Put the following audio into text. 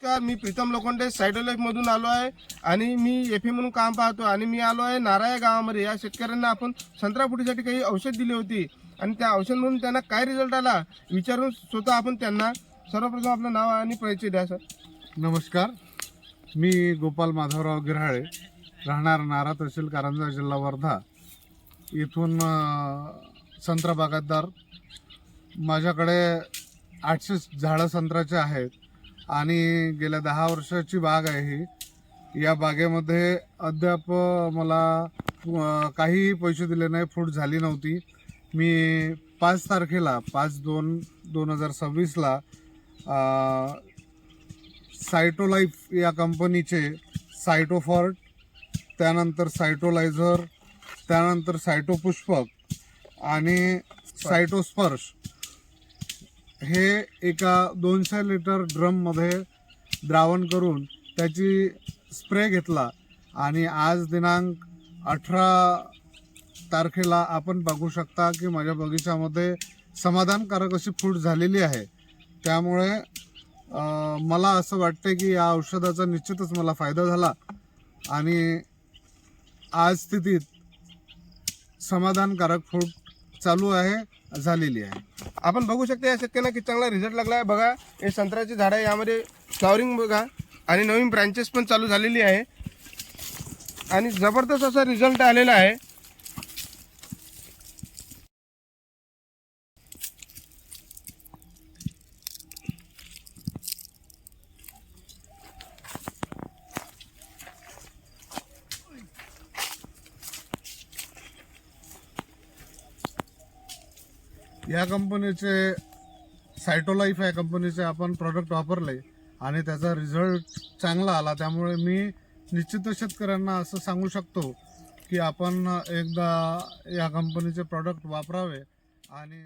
नमस्कार, मी प्रीतम लोखंडे सायटोलाईफमधून आलो आहे आणि मी एफए म्हणून काम पाहतो आणि मी आलो आहे नाराया गावामध्ये। या शेतकऱ्यांना आपण संत्रा फुटीसाठी काही औषध दिली होती आणि त्या औषधामधून त्यांना काय रिझल्ट आला विचारून स्वतः आपण त्यांना सर्वप्रथम आपलं नाव आणि परिचय द्या सर। नमस्कार, मी गोपाल माधवराव गिऱ्हाळे, राहणार नारा तहसील कारंजा, जिल्हा वर्धा इथून संत्रा बागायतदार। माझ्याकडे 800 झाडं संत्र्याचे आहेत आणि गेल्या 10 वर्षाची बाग आहे ही। या बागेमध्ये अद्याप मला काही पैसे दिले नाही, फूट झाली नव्हती। मी 5 तारखेला 5/2/2026ला सायटोलाईफ या कंपनीचे सायटोफॉर्ट, त्यानंतर सायटोलायझर, त्यानंतर सायटोपुष्पक आणि सायटोस्पर्श हे एका 200 लिटर ड्रममध्ये द्रावण करून त्याची स्प्रे घेतला आणि आज दिनांक 18 तारखेला आपण बघू शकता की माझ्या बगीच्यामध्ये समाधानकारक अशी फूट झालेली आहे। त्यामुळे मला असं वाटतं की या औषधाचा निश्चितच मला फायदा झाला आणि आज स्थितीत समाधानकारक फूट चालू आहे, झालेली आहे। आपण बघू शकता या शेतकऱ्यांना किती चांगला रिझल्ट लागला आहे। बघा, हे संत्र्याची झाडं आहे, यामध्ये फ्लॉवरिंग बघा आणि नवीन ब्रांचेस पण चालू झालेली आहे आणि जबरदस्त असा रिझल्ट आलेला आहे। या कंपनीचे सायटोलाईफ या कंपनीचे आपण प्रोडक्ट वापरले आणि त्याचा रिझल्ट चांगला आला। त्यामुळे मी निश्चितच शेतकऱ्यांना असं सांगू शकतो की आपण एकदा या कंपनीचे प्रोडक्ट वापरावे आणि